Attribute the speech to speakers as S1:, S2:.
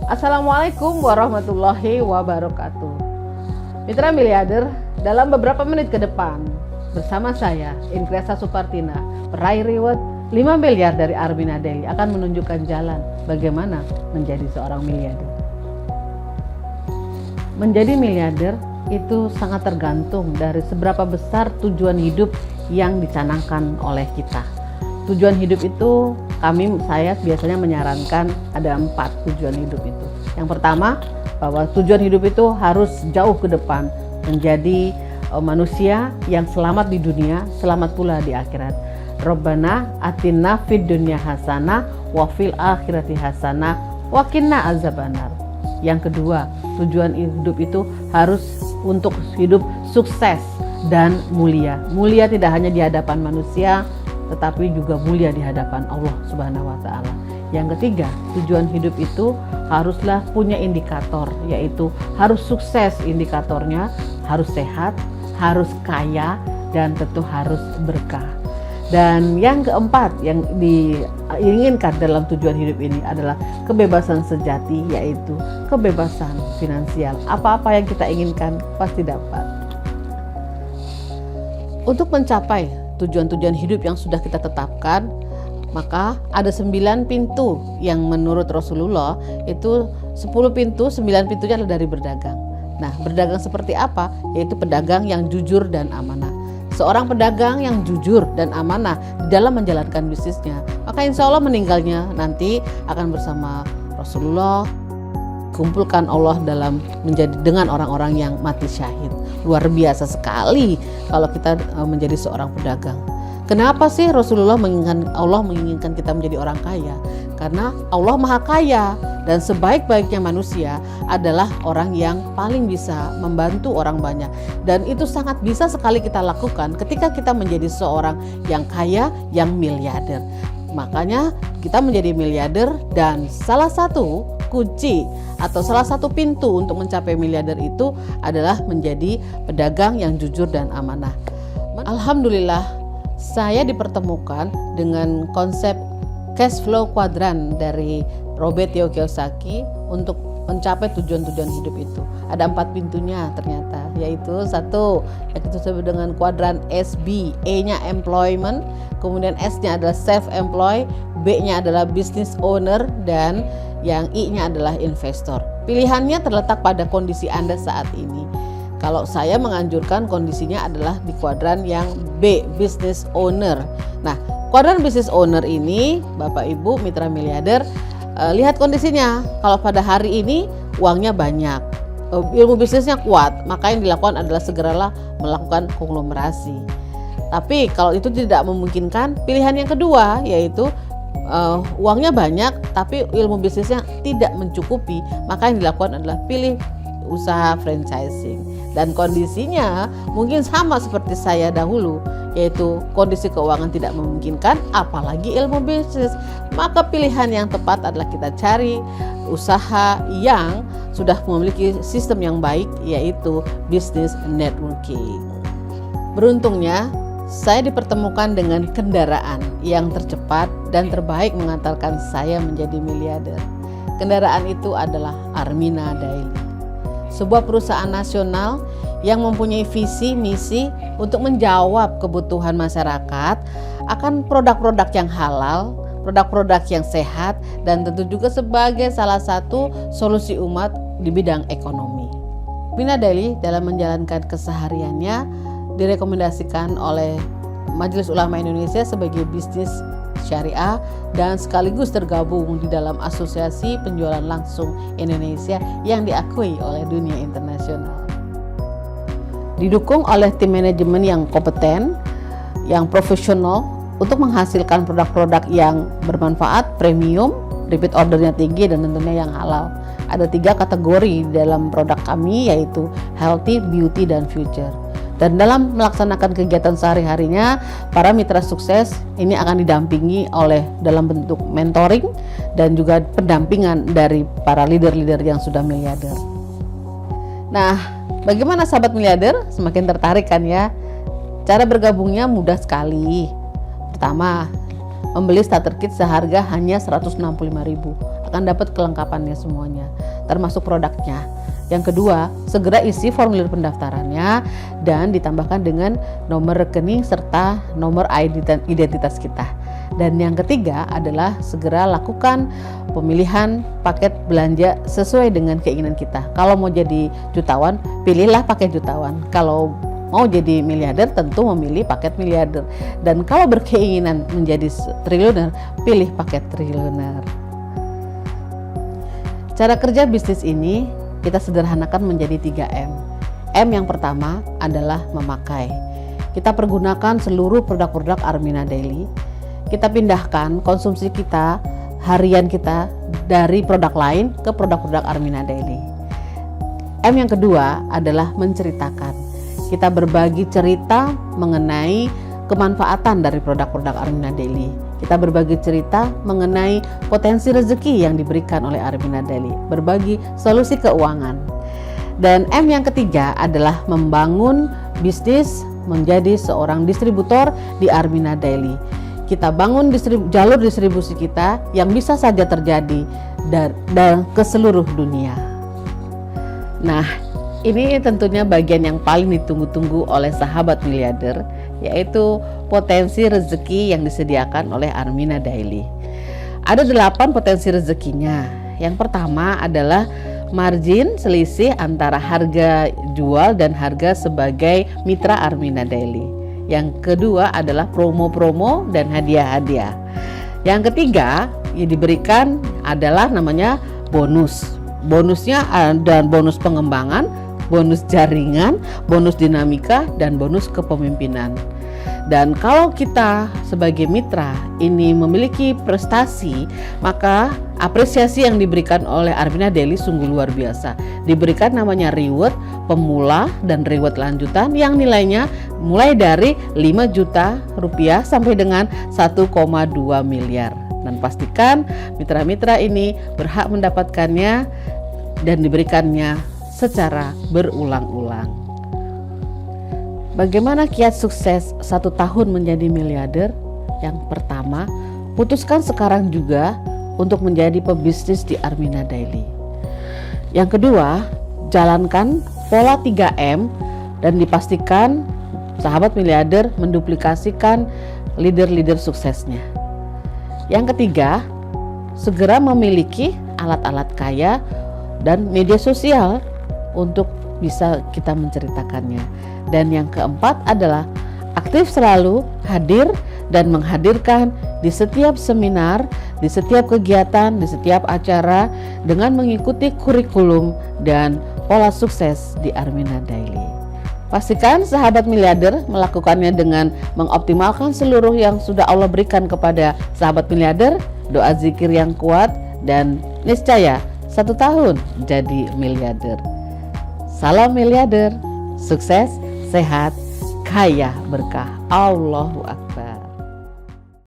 S1: Assalamualaikum warahmatullahi wabarakatuh. Mitra miliarder, dalam beberapa menit ke depan bersama saya Inggresa Supartina, peraih reward 5 miliar dari Armina Daily, akan menunjukkan jalan bagaimana menjadi seorang miliarder. Menjadi miliarder itu sangat tergantung dari seberapa besar tujuan hidup yang dicanangkan oleh kita. Tujuan hidup itu saya biasanya menyarankan ada 4 tujuan hidup itu. Yang pertama, bahwa tujuan hidup itu harus jauh ke depan, menjadi manusia yang selamat di dunia, selamat pula di akhirat. Rabbana atina fid dunya hasanah wa fil akhirati hasanah wa qina azabannar. Yang kedua, tujuan hidup itu harus untuk hidup sukses dan mulia. Mulia tidak hanya di hadapan manusia, tetapi juga mulia di hadapan Allah Subhanahu wa Ta'ala. Yang ketiga, tujuan hidup itu haruslah punya indikator, yaitu harus sukses indikatornya, harus sehat, harus kaya, dan tentu harus berkah. Dan yang keempat yang diinginkan dalam tujuan hidup ini adalah kebebasan sejati, yaitu kebebasan finansial. Apa-apa yang kita inginkan pasti dapat. Untuk mencapai tujuan-tujuan hidup yang sudah kita tetapkan, maka ada 9 pintu yang menurut Rasulullah itu 10 pintu, 9 pintunya adalah dari berdagang. Nah, berdagang seperti apa? Yaitu pedagang yang jujur dan amanah. Seorang pedagang yang jujur dan amanah dalam menjalankan bisnisnya, maka insya Allah meninggalnya nanti akan bersama Rasulullah, kumpulkan Allah dalam menjadi dengan orang-orang yang mati syahid. Luar biasa sekali kalau kita menjadi seorang pedagang. Kenapa sih Allah menginginkan kita menjadi orang kaya? Karena Allah Maha Kaya, dan sebaik-baiknya manusia adalah orang yang paling bisa membantu orang banyak. Dan itu sangat bisa sekali kita lakukan ketika kita menjadi seorang yang kaya, yang miliarder. Makanya kita menjadi miliarder, dan salah satu kunci atau salah satu pintu untuk mencapai miliarder itu adalah menjadi pedagang yang jujur dan amanah. Alhamdulillah, saya dipertemukan dengan konsep cash flow quadrant dari Robert T. Kiyosaki untuk mencapai tujuan-tujuan hidup itu. Ada 4 pintunya ternyata, yaitu 1 yang kita sebut dengan kuadran SB. E-nya employment, kemudian S-nya adalah self-employed, B-nya adalah business owner, dan yang I-nya adalah investor. Pilihannya terletak pada kondisi Anda saat ini. Kalau saya menganjurkan kondisinya adalah di kuadran yang B, business owner. Nah, kuadran business owner ini, Bapak Ibu mitra miliarder, lihat kondisinya. Kalau pada hari ini uangnya banyak, ilmu bisnisnya kuat, maka yang dilakukan adalah segeralah melakukan konglomerasi. Tapi kalau itu tidak memungkinkan, pilihan yang kedua yaitu uangnya banyak tapi ilmu bisnisnya tidak mencukupi, maka yang dilakukan adalah pilih usaha franchising. Dan kondisinya mungkin sama seperti saya dahulu, yaitu kondisi keuangan tidak memungkinkan, apalagi ilmu bisnis. Maka pilihan yang tepat adalah kita cari usaha yang sudah memiliki sistem yang baik, yaitu business networking. Beruntungnya saya dipertemukan dengan kendaraan yang tercepat dan terbaik mengantarkan saya menjadi miliarder. Kendaraan itu adalah Armina Daily, sebuah perusahaan nasional yang mempunyai visi misi untuk menjawab kebutuhan masyarakat akan produk-produk yang halal, produk-produk yang sehat, dan tentu juga sebagai salah satu solusi umat di bidang ekonomi. Armina Daily dalam menjalankan kesehariannya direkomendasikan oleh Majelis Ulama Indonesia sebagai bisnis syariah dan sekaligus tergabung di dalam Asosiasi Penjualan Langsung Indonesia yang diakui oleh dunia internasional. Didukung oleh tim manajemen yang kompeten, yang profesional untuk menghasilkan produk-produk yang bermanfaat, premium, repeat ordernya tinggi, dan tentunya yang halal. Ada 3 kategori dalam produk kami, yaitu healthy, beauty, dan future. Dan dalam melaksanakan kegiatan sehari-harinya, para mitra sukses ini akan didampingi oleh dalam bentuk mentoring dan juga pendampingan dari para leader-leader yang sudah miliarder. Nah, bagaimana sahabat miliarder? Semakin tertarik kan ya? Cara bergabungnya mudah sekali. Pertama, membeli starter kit seharga hanya 165.000. Akan dapat kelengkapannya semuanya, termasuk produknya. Yang kedua, segera isi formulir pendaftarannya dan ditambahkan dengan nomor rekening serta nomor identitas kita. Dan yang ketiga adalah segera lakukan pemilihan paket belanja sesuai dengan keinginan kita. Kalau mau jadi jutawan, pilihlah paket jutawan. Kalau mau jadi miliarder, tentu memilih paket miliarder. Dan kalau berkeinginan menjadi triliuner, pilih paket triliuner. Cara kerja bisnis ini kita sederhanakan menjadi 3M. M yang pertama adalah memakai. Kita pergunakan seluruh produk-produk Armina Daily. Kita pindahkan konsumsi kita, harian kita dari produk lain ke produk-produk Armina Daily. M yang kedua adalah menceritakan. Kita berbagi cerita mengenai kemanfaatan dari produk-produk Armina Daily. Kita berbagi cerita mengenai potensi rezeki yang diberikan oleh Armina Daily, berbagi solusi keuangan. Dan M yang ketiga adalah membangun bisnis menjadi seorang distributor di Armina Daily. Kita bangun jalur distribusi kita yang bisa saja terjadi dan ke seluruh dunia. Nah, ini tentunya bagian yang paling ditunggu-tunggu oleh sahabat miliarder, yaitu potensi rezeki yang disediakan oleh Armina Daily. Ada 8 potensi rezekinya. Yang pertama adalah margin selisih antara harga jual dan harga sebagai mitra Armina Daily. Yang kedua adalah promo-promo dan hadiah-hadiah. Yang ketiga yang diberikan adalah namanya bonus. Bonusnya ada bonus pengembangan, bonus jaringan, bonus dinamika, dan bonus kepemimpinan. Dan kalau kita sebagai mitra ini memiliki prestasi, maka apresiasi yang diberikan oleh Armina Daily sungguh luar biasa. Diberikan namanya reward pemula dan reward lanjutan yang nilainya mulai dari 5 juta rupiah sampai dengan 1,2 miliar. Dan pastikan mitra-mitra ini berhak mendapatkannya dan diberikannya secara berulang-ulang. Bagaimana kiat sukses 1 tahun menjadi miliarder? Yang pertama, putuskan sekarang juga untuk menjadi pebisnis di Armina Daily. Yang kedua, jalankan pola 3M dan dipastikan sahabat miliarder menduplikasikan leader-leader suksesnya. Yang ketiga, segera memiliki alat-alat kaya dan media sosial untuk bisa kita menceritakannya. Dan yang keempat adalah aktif selalu hadir dan menghadirkan di setiap seminar, di setiap kegiatan, di setiap acara dengan mengikuti kurikulum dan pola sukses di Armina Daily. Pastikan sahabat miliarder melakukannya dengan mengoptimalkan seluruh yang sudah Allah berikan kepada sahabat miliarder, doa zikir yang kuat, dan niscaya 1 tahun jadi miliarder. Salam miliarder, sukses, sehat, kaya, berkah. Allahu Akbar.